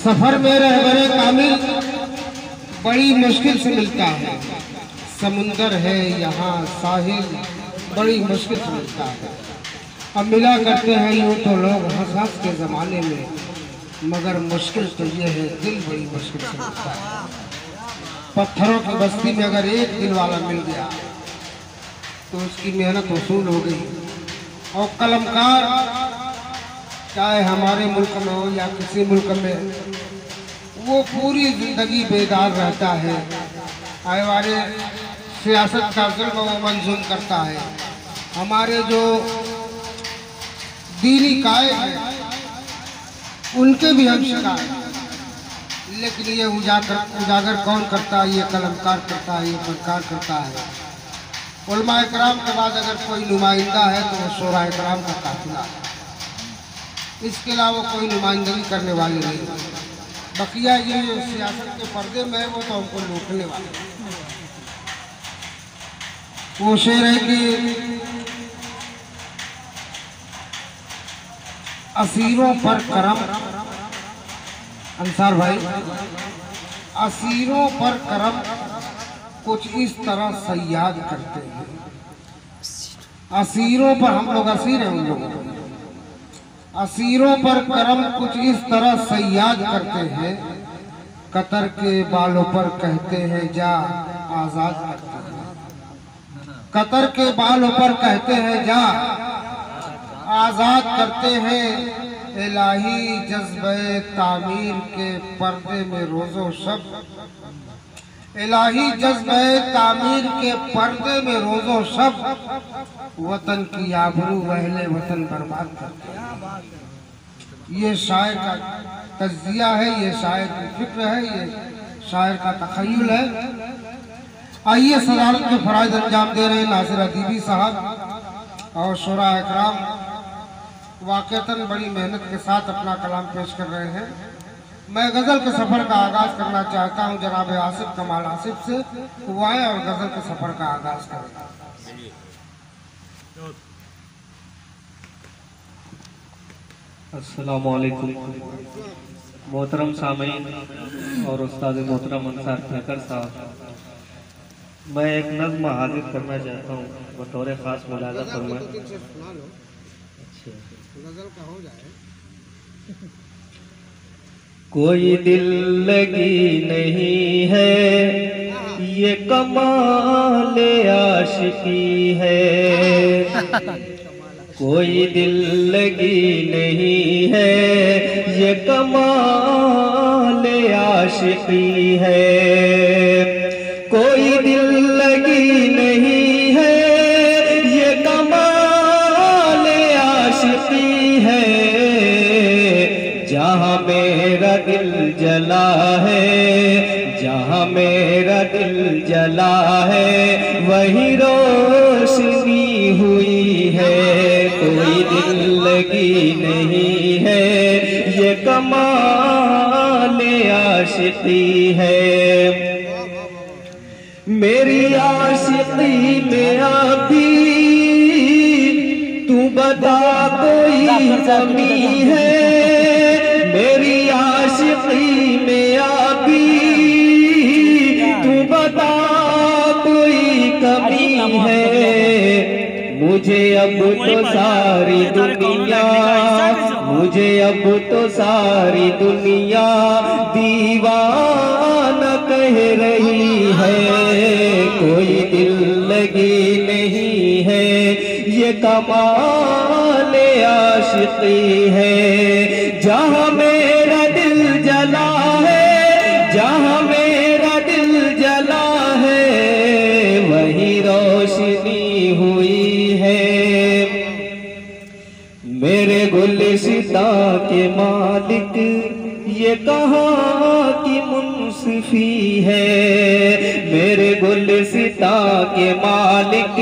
सफर में रहबरे कामिल बड़ी मुश्किल से मिलता है। समुंदर है यहाँ साहिल बड़ी मुश्किल से मिलता है। अब मिला करते हैं यूँ तो लोग हंस हंस के ज़माने में, मगर मुश्किल तो ये है दिल बड़ी मुश्किल से मिलता है। पत्थरों की बस्ती में अगर एक दिल वाला मिल गया तो उसकी मेहनत वसूल हो गई। और कलमकार चाहे हमारे मुल्क में हो या किसी मुल्क में, वो पूरी जिंदगी बेदार रहता है। आए वाले सियासत का जुल्म वो मंजूर करता है। हमारे जो दीनी कायद हैं उनके भी हम शिकार हैं, लेकिन ये उजागर कौन करता है? ये कलमकार करता है, ये फनकार करता है। उलमा इकराम के बाद अगर कोई नुमाइंदा है तो वो शोरा इकराम का काफिला है। इसके अलावा कोई नुमाइंदगी करने वाले नहीं। बकिया ये सियासत के पर्दे में है वो तो हमको रोकने वाले। वो शेर है कि असीरों पर करम, अंसार भाई, असीरों पर करम कुछ इस तरह सयाद करते हैं। असीरों पर, हम लोग असीर हैं उन लोगों को, असीरों पर करम कुछ इस तरह सयाद करते हैं। कतर के बालों पर कहते हैं जा आजाद करते हैं। कतर के बालों पर कहते हैं जा आजाद करते हैं। इलाही जज्बे तामीर के पर्दे में रोजो शब, इलाही जज्बे तामीर के पर्दे में रोजो शब, वतन की आबरू अहले वतन बर्बाद करते हैं। ये शायर का तज्जिया है, ये शायर की फिक्र है, ये शायर का तखय्युल है। आइए सदारत के फराइज अंजाम दे रहे हैं नासिर अदीबी साहब और शोरा इकराम वाक़तन बड़ी मेहनत के साथ अपना कलाम पेश कर रहे हैं। मैं गज़ल के सफ़र का आगाज़ करना चाहता हूं जनाब आसिफ कमाल आसिफ से, वो आए और गज़ल के सफ़र का आगाज़ करें। अस्सलामु अलैकुम मोहतरम सामीन और उस्ताद मोहतरम अंसार खैकर साहब, मैं एक नज़्म हाजिर करना चाहता हूँ बतौर ख़ास मुलाज़ा फरमाएं। कोई दिल लगी नहीं है ये कमाल आशिकी है, कोई दिल लगी नहीं है ये कमाल आशिकी है। कोई दिल लगी नहीं है ये कमाल आशिकी है। जहाँ मेरा दिल जला है, जहाँ मेरा दिल जला है वही रोशनी हुई है। कोई दिल लगी नहीं है ये कमाल आशिकी है। मेरी आशिकी में अभी तू बता कोई कमी है। मेरी आशिकी में अभी तू बता कोई कमी है। मुझे अब तो सारी दुनिया, मुझे अब तो सारी दुनिया दीवाना कह रही है। कोई दिल लगी नहीं है ये कमाल आशिकी है। जहाँ मेरा दिल जला है, जहाँ मेरा दिल जला है वही रोशनी हुई है। मेरे गुलिस्ता के मालिक ये कहाँ की मुंसिफी है। मेरे गुलिस्ता के मालिक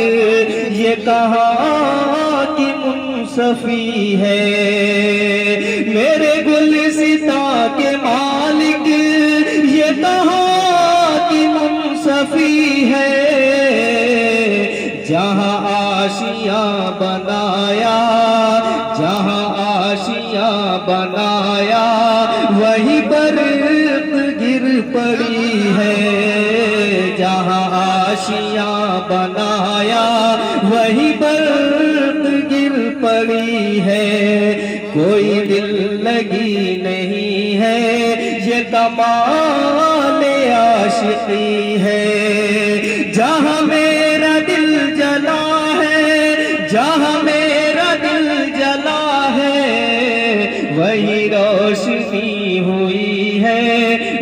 ये कहाँ की मुंसिफी है। मेरे गुलिस्ता के मालिक ये कहाँ की मुंसिफी है। जहाँ आशियाँ बनाया, जहाँ आशियाँ बनाया वही बर्फ गिर पड़ी है, जहाँ आशियाँ बनाया वही बर्फ गिर पड़ी है। कोई दिल लगी नहीं है, ये कमाले आशिकी है। जहाँ मेरा दिल जला है, जहाँ मेरा दिल जला है, वही रोशनी हुई है,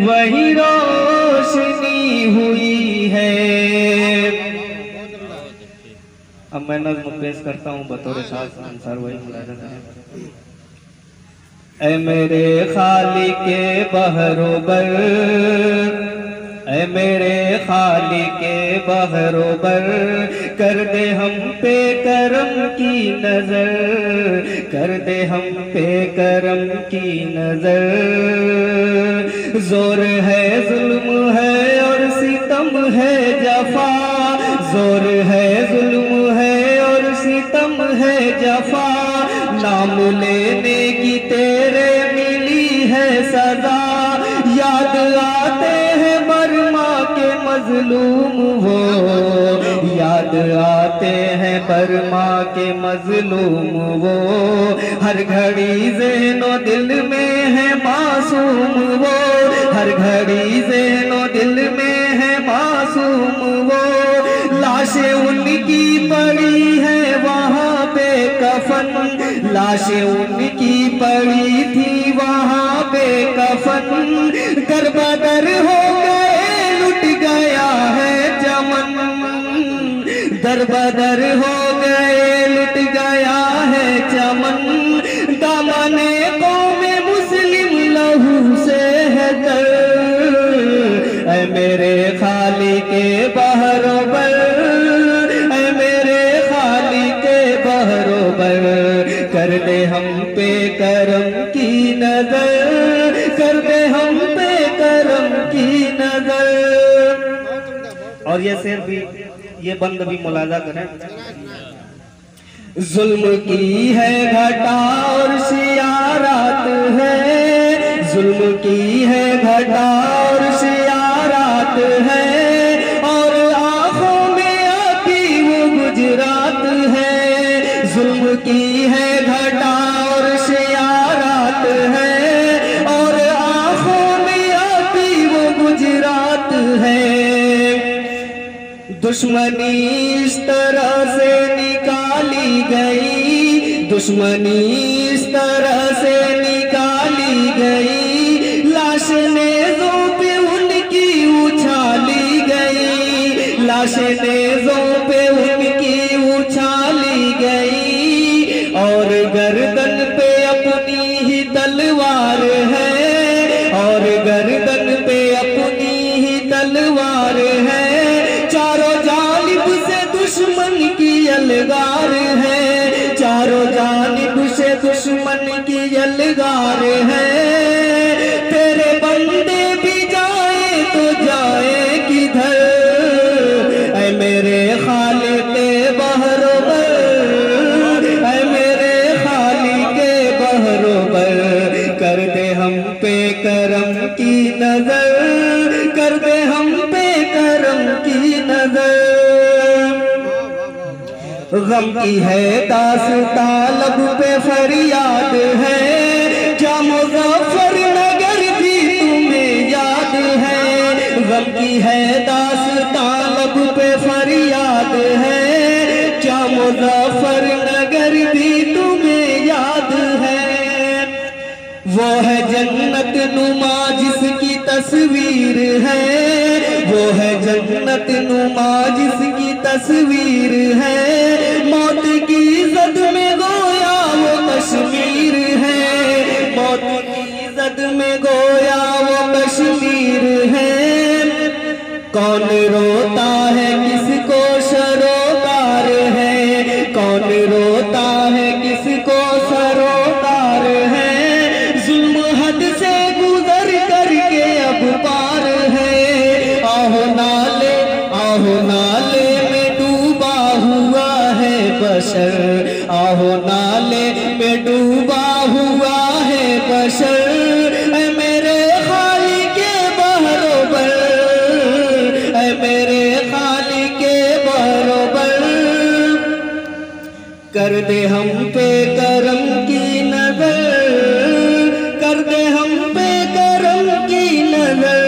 वही रोशनी हुई है। अब मैं नज़्म पेश करता हूँ बतौर शाज़ अंसार वही मुलाज़ा करें। ऐ मेरे खालिक के बहरोबर, ऐ मेरे खालिक के बहरोबर, कर दे हम पे करम की नजर, कर दे हम पे करम की नजर। जोर है जुल्म है और सितम है जफा, जोर है जुल्म है और सितम है जफा। नाम लेने की तेरे मिली है सजा, याद आते हैं बर्मा के मजलूम वो, याद आते हैं बर्मा के मजलूम वो। हर घड़ी ज़हनो दिल में है मासूम वो, हर घड़ी ज़हनो दिल में है मासूम वो। लाशें उनकी पड़ी है वहाँ पे कफन, लाशें उनकी पड़ी थी वहाँ पे कफन। दरबदर हो गए लुट गया है चमन, दरबदर हो गए लुट गया है चमन। दामने कौमे मुस्लिम लहू से है तर, ऐ मेरे खालिक के बहरोबर, ऐ मेरे खालिक के बहरोबर, कर दे हम पे करम की नजर, कर दे हम पे करम की नजर। और ये शेर भी, ये बंद भी मुलाजा करें। जुल्म की है घटा और सियारात है, जुल्म की है घटा और सियारात है, और आँखों में आती वो गुजरात है। जुल्म की है घटा और सियारात है, और आँखों में आती वो गुजरात है। दुश्मनी इस तरह से निकाली गई, दुश्मनी इस तरह से निकाली गई, लाश नेज़ों पे उनकी उछाली गई, लाश नेज़ों पे उनकी उछाली गई। और गर्दन पे अपनी ही तलवार है, और गर्दन पे अपनी ही तलवार है। चारों जानिब से दुश्मन की यलगार है, चारों जानिब से दुश्मन की यलगार है। तेरे बंदे भी जाए तो जाए किधर, ऐ मेरे खालिक के बहरोबर, ऐ मेरे खालिक के बहरोबर, कर दे हम पे करम की नजर, कर दे हम पे करम की नजर। गम की है दास्तां लब पे फरियाद है, क्या मुज़फ्फर नगर भी तुम्हें याद है। गम की है दास्तां लब पे फरियाद है, क्या मुज़फ्फर नगर भी तुम्हें याद है। वो है जन्नत नुमा जिसकी तस्वीर है, वो है जन्नत नुमा जिसकी तस्वीर है। मौत की जद में गोया वो कश्मीर है, मौत की जद में गोया वो कश्मीर है। कौन रोता है किसको सरोकार है, कौन रोता है किसको सरोकार है। जुल्म हद से गुजर करके अब पार है, आहो नाले, आहो नाले में डूबा हुआ है बशर, आहो नाले में डूबा हुआ है बशर। दे हम पे करम की नजर, कर दे हम पे करम की नजर।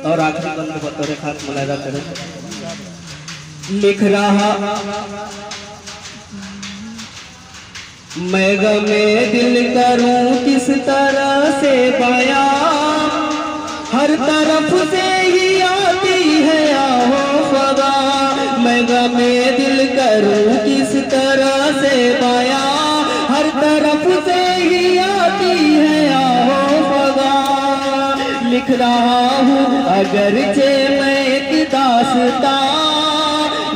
और आखिरी बंद बतौर खास मुलायदा करें। लिख रहा मैं गमे दिल करूं किस तरह से बयां, हर तरफ से ही आती है आहो ख़ुदा। मैं गमे दिल करूं किस तरह से बयां, हर तरफ से ही आती है आहो ख़ुदा। लिख रहा हूँ अगरचे मैं एक दास्तां,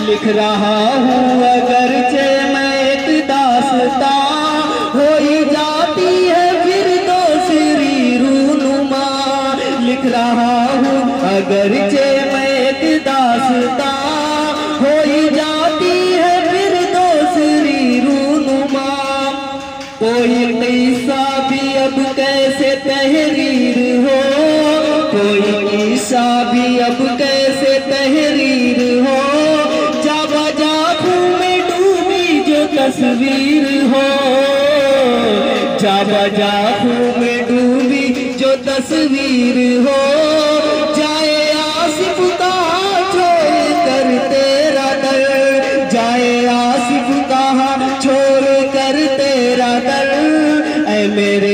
लिख रहा हूँ अगरचे मैं एक दास्तां। हो ही जाती है फिर दूसरी रूनुमा। लिख रहा हूँ अगरचे मैं एक दास्तां, हो ही जाती है फिर दूसरी रूनुमा। कोई किस्सा भी अब कैसे तहरीर हो, कोई किस्सा भी अब कैसे तहरीर हो। जा बजा में डूबी जो तस्वीर हो, जा बजा में डूबी जो तस्वीर हो। जाए आसिफ का छोड़ कर तेरा दर, जाए आसिफ का छोड़ कर तेरा दर। ऐ मेरे